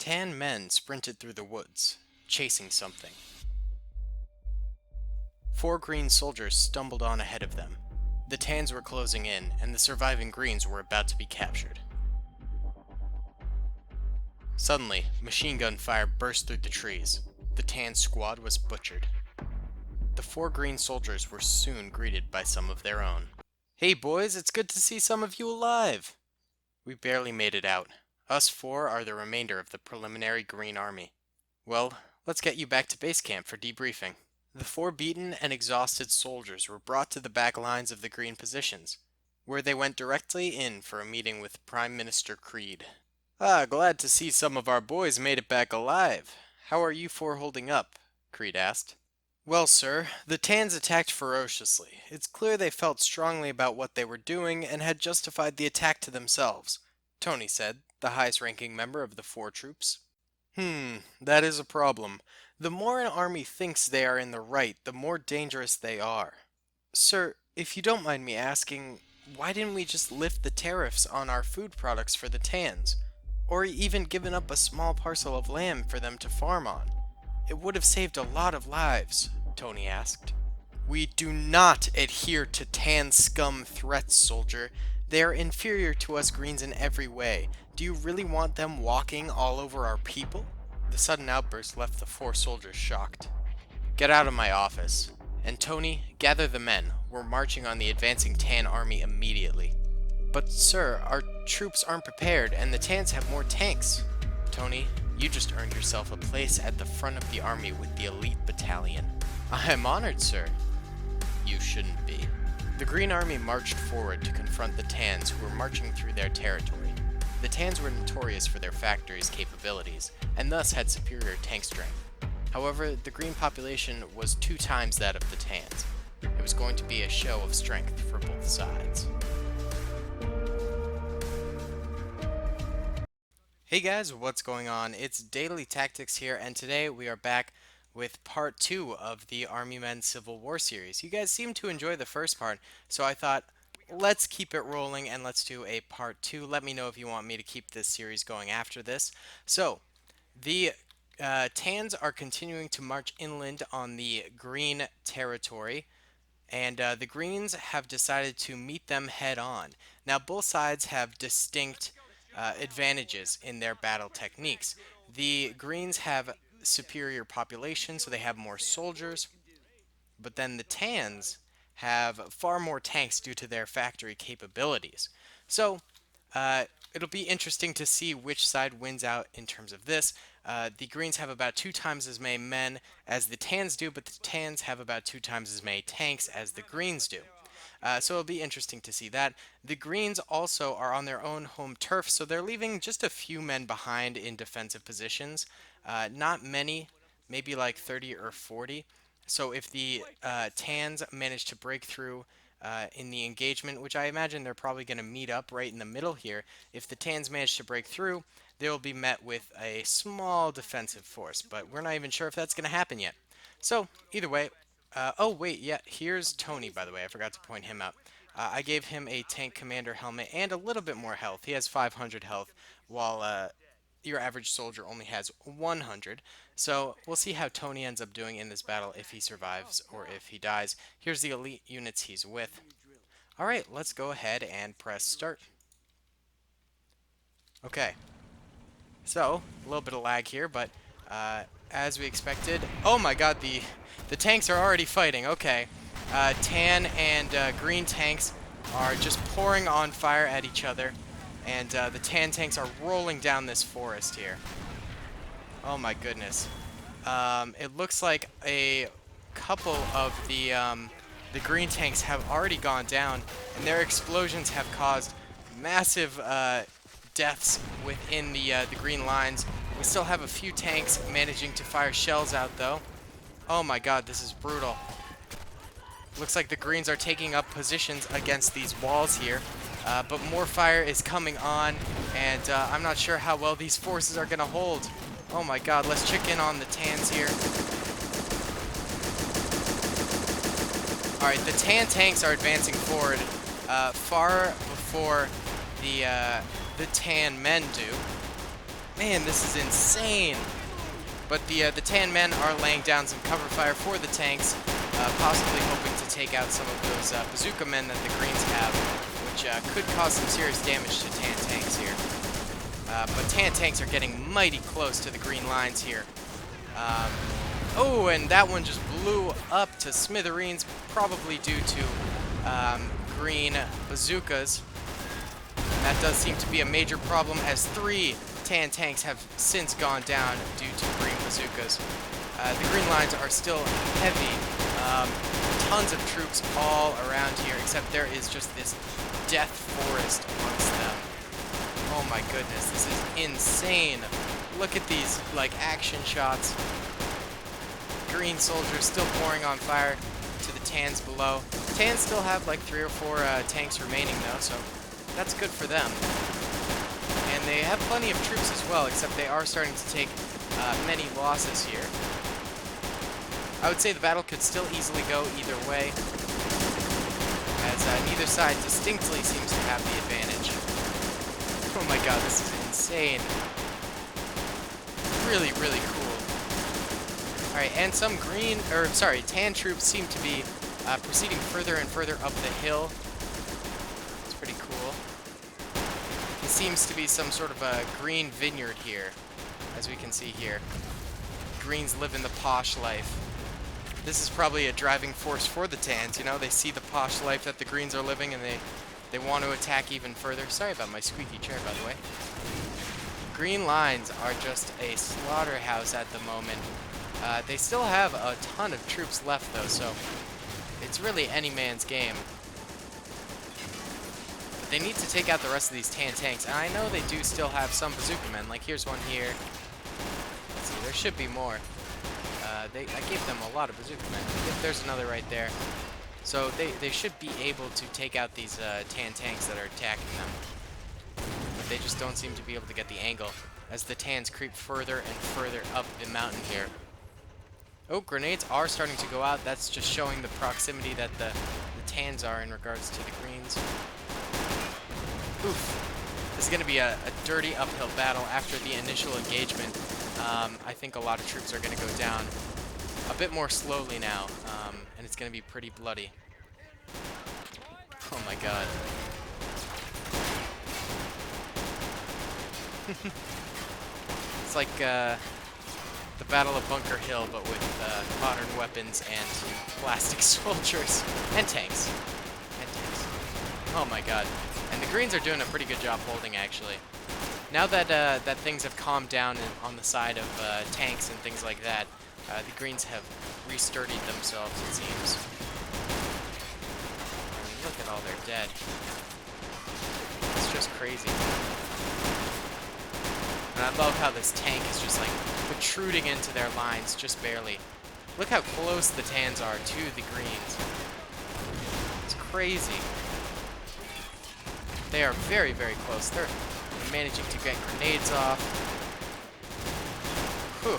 Tan men sprinted through the woods, chasing something. Four green soldiers stumbled on ahead of them. The Tans were closing in, and the surviving greens were about to be captured. Suddenly, machine gun fire burst through the trees. The Tan squad was butchered. The four green soldiers were soon greeted by some of their own. "Hey boys, it's good to see some of you alive!" "We barely made it out. Us four are the remainder of the preliminary Green Army." "Well, let's get you back to base camp for debriefing." The four beaten and exhausted soldiers were brought to the back lines of the Green positions, where they went directly in for a meeting with Prime Minister Creed. Glad to see some of our boys made it back alive. How are you four holding up?" Creed asked. "Well, sir, the Tans attacked ferociously. It's clear they felt strongly about what they were doing and had justified the attack to themselves," Tony said, the highest-ranking member of the four troops. That is a problem. The more an army thinks they are in the right, the more dangerous they are. Sir, if you don't mind me asking, why didn't we just lift the tariffs on our food products for the Tans? Or even given up a small parcel of land for them to farm on? It would have saved a lot of lives, Tony asked. "We do not adhere to Tan scum threats, soldier. They are inferior to us Greens in every way. Do you really want them walking all over our people?" The sudden outburst left the four soldiers shocked. "Get out of my office. And Tony, gather the men. We're marching on the advancing Tan army immediately." "But sir, our troops aren't prepared and the Tans have more tanks." "Tony, you just earned yourself a place at the front of the army with the elite battalion." "I am honored, sir." "You shouldn't be." The Green Army marched forward to confront the Tans who were marching through their territory. The Tans were notorious for their factories' capabilities, and thus had superior tank strength. However, the Green population was 2 times that of the Tans. It was going to be a show of strength for both sides. Hey guys, what's going on? It's Daily Tactics here, and today we are back with part 2 of the Army Men Civil War series. You guys seem to enjoy the first part, so I thought, let's keep it rolling and let's do a part 2. Let me know if you want me to keep this series going after this. So, the Tans are continuing to march inland on the Green territory, and the Greens have decided to meet them head on. Now, both sides have distinct advantages in their battle techniques. The Greens have superior population, so they have more soldiers, but then the Tans have far more tanks due to their factory capabilities. So, it'll be interesting to see which side wins out in terms of this. The Greens have about 2 times as many men as the Tans do, but the Tans have about 2 times as many tanks as the Greens do. So it'll be interesting to see that. The Greens also are on their own home turf, so they're leaving just a few men behind in defensive positions. Not many, maybe like 30 or 40. So if the Tans manage to break through in the engagement, which I imagine they're probably going to meet up right in the middle here, if the Tans manage to break through, they will be met with a small defensive force, but we're not even sure if that's going to happen yet. So either way, oh wait, yeah, here's Tony, by the way. I forgot to point him out. I gave him a tank commander helmet and a little bit more health. He has 500 health, while your average soldier only has 100. So we'll see how Tony ends up doing in this battle, if he survives or if he dies. Here's the elite units he's with. Alright, let's go ahead and press start. Okay. So, a little bit of lag here, but as we expected... Oh my god, the tanks are already fighting. Okay. Tan and green tanks are just pouring on fire at each other. And the Tan tanks are rolling down this forest here. Oh my goodness. It looks like a couple of the green tanks have already gone down, and their explosions have caused massive deaths within the green lines. We still have a few tanks managing to fire shells out, though. Oh my god, this is brutal. Looks like the Greens are taking up positions against these walls here. But more fire is coming on, and I'm not sure how well these forces are going to hold. Oh my god, let's check in on the Tans here. Alright, the Tan tanks are advancing forward far before the Tan men do. Man, this is insane. But the tan men are laying down some cover fire for the tanks, possibly hoping to take out some of those bazooka men that the greens have, which could cause some serious damage to tan tanks here. But tan tanks are getting mighty close to the green lines here. Oh, and that one just blew up to smithereens, probably due to green bazookas. That does seem to be a major problem, as 3 tan tanks have since gone down due to green bazookas. The green lines are still heavy. Tons of troops all around here, except there is just this death forest amongst them. Oh my goodness, this is insane. Look at these, like, action shots. Green soldiers still pouring on fire to the tans below. Tans still have like 3 or 4 tanks remaining though, so that's good for them. And they have plenty of troops as well, except they are starting to take many losses here. I would say the battle could still easily go either way, as neither side distinctly seems to have the advantage. Oh my god, this is insane. Really, really cool. Alright, and some tan troops seem to be proceeding further and further up the hill. It's pretty cool. It seems to be some sort of a green vineyard here, as we can see here. Greens live in the posh life. This is probably a driving force for the tans, you know? They see the posh life that the greens are living, and they want to attack even further. Sorry about my squeaky chair, by the way. Green lines are just a slaughterhouse at the moment. They still have a ton of troops left, though, so it's really any man's game. But they need to take out the rest of these tan tanks, and I know they do still have some bazooka men. Like, here's one here. Let's see, there should be more. I gave them a lot of bazooka men. There's another right there. So they should be able to take out these tan tanks that are attacking them. But they just don't seem to be able to get the angle as the tans creep further and further up the mountain here. Oh, grenades are starting to go out. That's just showing the proximity that the tans are in regards to the greens. Oof. This is going to be a dirty uphill battle after the initial engagement. I think a lot of troops are going to go down a bit more slowly now, and it's going to be pretty bloody. Oh my god. It's like the Battle of Bunker Hill, but with modern weapons and plastic soldiers. And tanks. Oh my god. And the greens are doing a pretty good job holding, actually. Now that that things have calmed down on the side of tanks and things like that, the greens have resturdied themselves, it seems. I mean, look at all their dead. It's just crazy. And I love how this tank is just like protruding into their lines just barely. Look how close the tans are to the greens. It's crazy. They are very, very close. They're managing to get grenades off. Whew.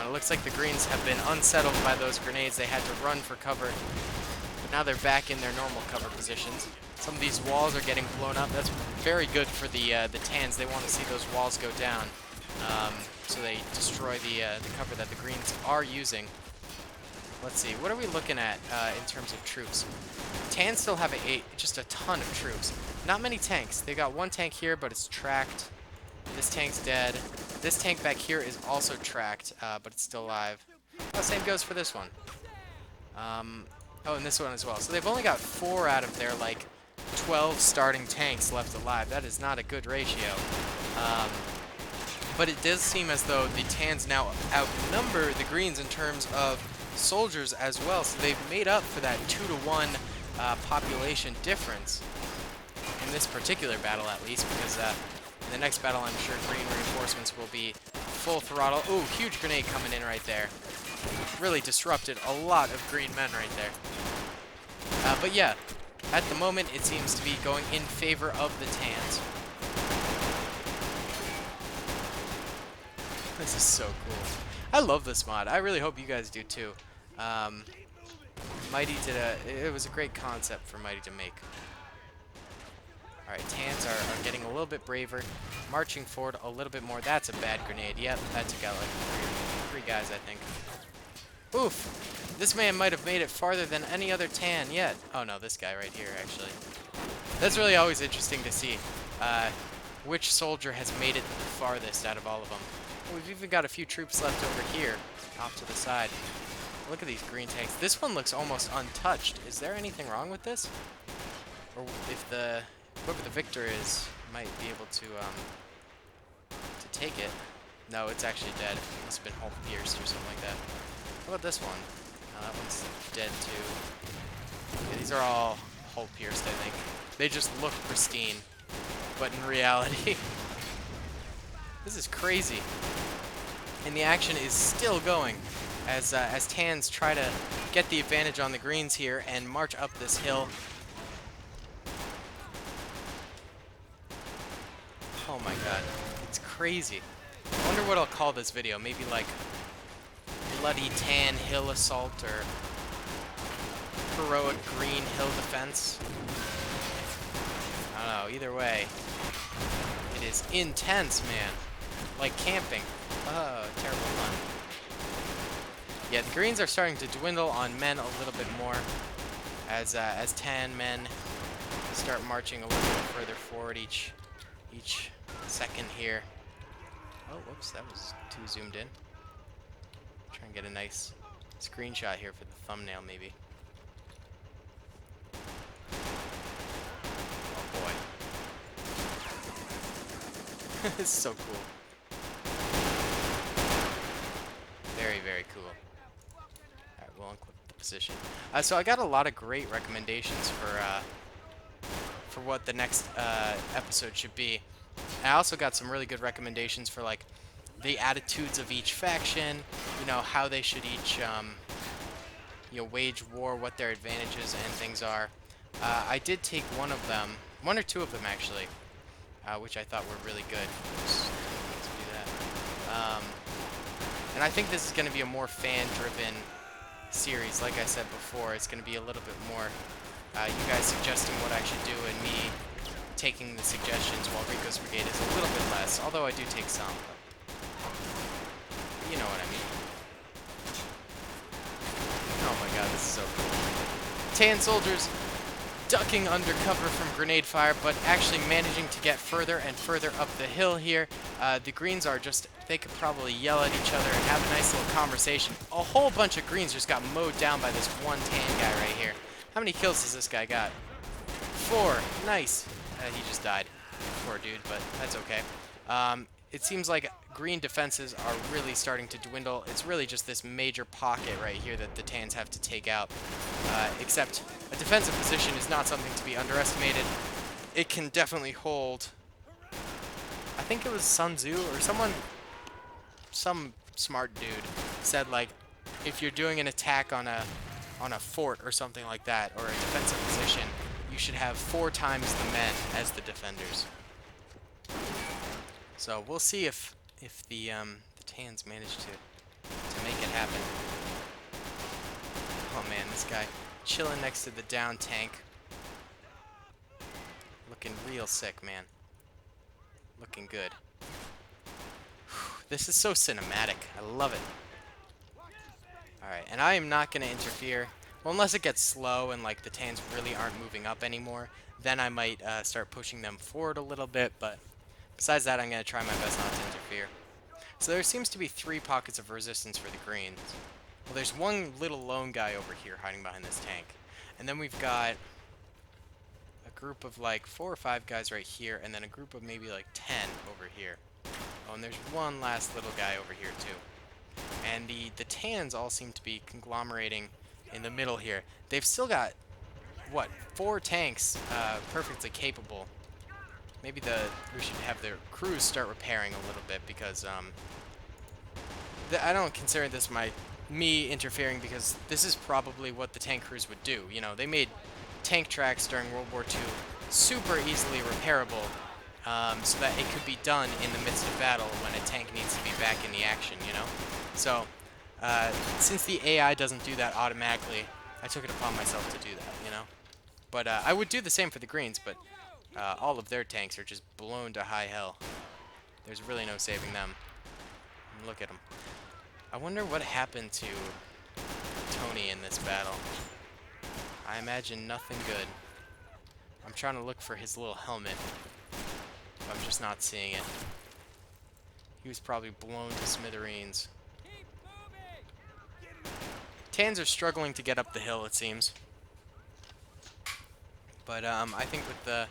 It looks like the greens have been unsettled by those grenades. They had to run for cover. But now they're back in their normal cover positions. Some of these walls are getting blown up. That's very good for the tans. They want to see those walls go down. So they destroy the cover that the greens are using. Let's see, what are we looking at in terms of troops? Tans still have just a ton of troops. Not many tanks. They got one tank here, but it's tracked. This tank's dead. This tank back here is also tracked, but it's still alive. Oh, same goes for this one. Oh, and this one as well. So they've only got 4 out of their, like, 12 starting tanks left alive. That is not a good ratio. But it does seem as though the tans now outnumber the greens in terms of soldiers as well. So they've made up for that 2-to-1 population difference in this particular battle, at least, because in the next battle, I'm sure green reinforcements will be full throttle. Ooh, huge grenade coming in right there. Really disrupted a lot of green men right there. But yeah, at the moment, it seems to be going in favor of the tans. This is so cool. I love this mod. I really hope you guys do too. Mighty did it was a great concept for Mighty to make. Alright, Tans are getting a little bit braver, marching forward a little bit more. That's a bad grenade. Yep, that took out like three guys, I think. Oof! This man might have made it farther than any other Tan yet. Oh no, this guy right here, actually. That's really always interesting to see. Which soldier has made it the farthest out of all of them. We've even got a few troops left over here, off to the side. Look at these green tanks. This one looks almost untouched. Is there anything wrong with this? Or if whoever the victor is might be able to take it. No, it's actually dead. Must have been hull pierced or something like that. How about this one? That one's dead too. Yeah, these are all hull pierced, I think. They just look pristine, but in reality, this is crazy. And the action is still going as Tans try to get the advantage on the greens here and march up this hill. Oh my god, it's crazy. I wonder what I'll call this video. Maybe like Bloody Tan Hill Assault or Heroic Green Hill Defense. I don't know, either way, it is intense, man. Like camping. Oh, terrible fun. Yeah, the greens are starting to dwindle on men a little bit more as Tan men start marching a little bit further forward each second here. Oh, whoops, that was too zoomed in. Try and get a nice screenshot here for the thumbnail, maybe. Oh boy. This is so cool. Very, very cool. Alright, we'll unclip the position. So I got a lot of great recommendations for what the next episode should be. I also got some really good recommendations for like the attitudes of each faction, you know, how they should each you know, wage war, what their advantages and things are. I did take one of them, one or two of them actually, which I thought were really good. Oops, didn't mean to do that. And I think this is going to be a more fan-driven series. Like I said before, it's going to be a little bit more you guys suggesting what I should do and me taking the suggestions, while Rico's Brigade is a little bit less, although I do take some. But you know what I mean. Oh my god, this is so cool. Tan soldiers ducking under cover from grenade fire, but actually managing to get further and further up the hill here. The greens are just, they could probably yell at each other and have a nice little conversation. A whole bunch of greens just got mowed down by this one Tan guy right here. How many kills has this guy got? 4. Nice. He just died. Poor dude, but that's okay. It seems like green defenses are really starting to dwindle. It's really just this major pocket right here that the Tans have to take out. Except a defensive position is not something to be underestimated. It can definitely hold. I think it was Sun Tzu or some smart dude said, like, if you're doing an attack on a fort or something like that, or a defensive position, you should have 4 times the men as the defenders. So we'll see if the Tans manage to make it happen. Oh man, this guy chilling next to the down tank, looking real sick, man. Looking good. This is so cinematic. I love it. Alright, and I am not going to interfere. Well, unless it gets slow and like the Tans really aren't moving up anymore, then I might start pushing them forward a little bit, but besides that, I'm going to try my best not to interfere. So there seems to be 3 pockets of resistance for the greens. Well, there's one little lone guy over here hiding behind this tank. And then we've got a group of like 4 or 5 guys right here, and then a group of maybe like 10 over here. Oh, and there's one last little guy over here too. And the Tans all seem to be conglomerating in the middle here. They've still got, what, 4 tanks perfectly capable. Maybe we should have their crews start repairing a little bit, because I don't consider this me interfering, because this is probably what the tank crews would do. You know, they made tank tracks during World War II super easily repairable, so that it could be done in the midst of battle when a tank needs to be back in the action, you know? So, since the AI doesn't do that automatically, I took it upon myself to do that, you know? But I would do the same for the greens, but all of their tanks are just blown to high hell. There's really no saving them. Look at them. I wonder what happened to Tony in this battle. I imagine nothing good. I'm trying to look for his little helmet. I'm just not seeing it. He was probably blown to smithereens. Tans are struggling to get up the hill, it seems. But I think with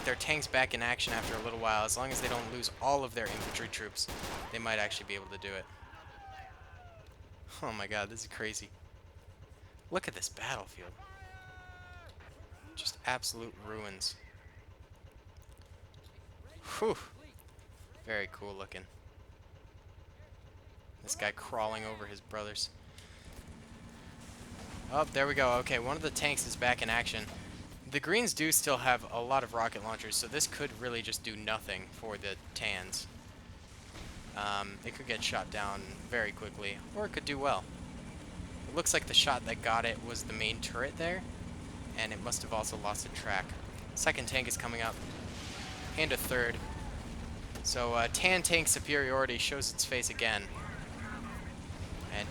their tanks back in action after a little while, as long as they don't lose all of their infantry troops, they might actually be able to do it. Oh my god, this is crazy. Look at this battlefield. Just absolute ruins. Whew. Very cool looking. This guy crawling over his brothers. Oh, there we go. Okay, one of the tanks is back in action. The Greens do still have a lot of rocket launchers, so this could really just do nothing for the Tans. It could get shot down very quickly, or it could do well. It looks like the shot that got it was the main turret there, and it must have also lost a track. Second tank is coming up, and a third. So Tan tank superiority shows its face again. And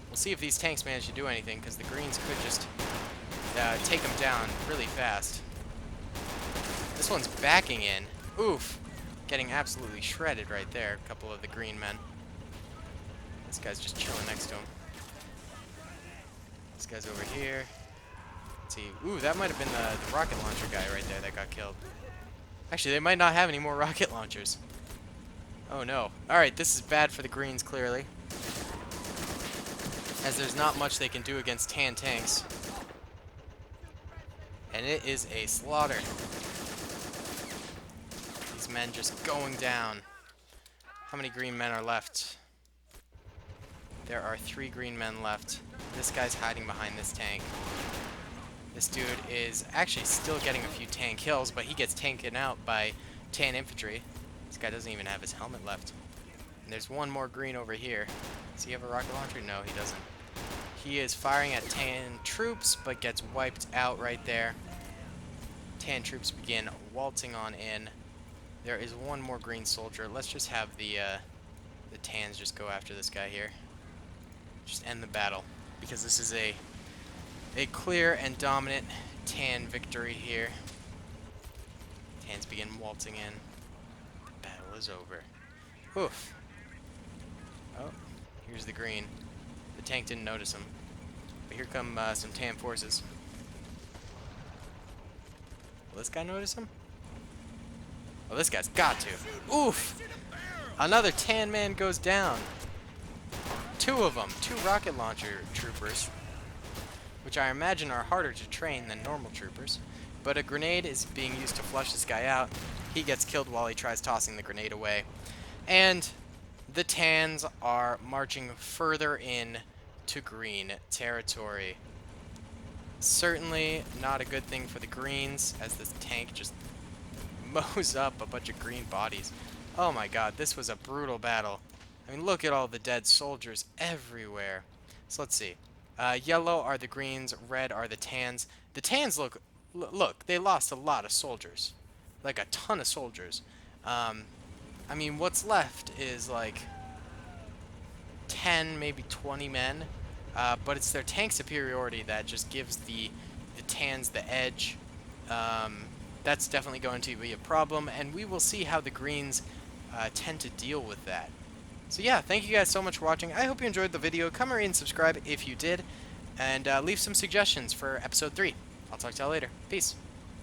we'll see if these tanks manage to do anything, because the Greens could just take them down really fast. This one's backing in. Oof. Getting absolutely shredded right there. A couple of the green men. This guy's just chilling next to him. This guy's over here. Let's see. Ooh, that might have been the rocket launcher guy right there that got killed. Actually, they might not have any more rocket launchers. Oh no. Alright, this is bad for the Greens, clearly. As there's not much they can do against Tan tanks. And it is a slaughter. These men just going down. How many green men are left? There are 3 green men left. This guy's hiding behind this tank. This dude is actually still getting a few tank kills, but he gets taken out by Tan infantry. This guy doesn't even have his helmet left. And there's one more green over here. Does he have a rocket launcher? No, he doesn't. He is firing at Tan troops, but gets wiped out right there. Tan troops begin waltzing on in. There is one more green soldier. Let's just have the Tans just go after this guy here. Just end the battle, because this is a clear and dominant Tan victory here. Tans begin waltzing in. The battle is over. Oof. Oh, here's the green. The tank didn't notice him. But here come some Tan forces. Will this guy notice him? Oh, this guy's got to. Oof! Another Tan man goes down. 2 of them. 2 rocket launcher troopers. Which I imagine are harder to train than normal troopers. But a grenade is being used to flush this guy out. He gets killed while he tries tossing the grenade away. And the Tans are marching further in to green territory. Certainly not a good thing for the Greens, as this tank just mows up a bunch of green bodies. Oh my god, this was a brutal battle. I mean, look at all the dead soldiers everywhere. So let's see. Yellow are the Greens, red are the Tans. The Tans look, they lost a lot of soldiers. Like a ton of soldiers. I mean, what's left is like 10, maybe 20 men. But it's their tank superiority that just gives the Tans the edge. That's definitely going to be a problem, and we will see how the Greens tend to deal with that. So yeah, thank you guys so much for watching. I hope you enjoyed the video. Come and subscribe if you did, and leave some suggestions for episode 3. I'll talk to y'all later. Peace.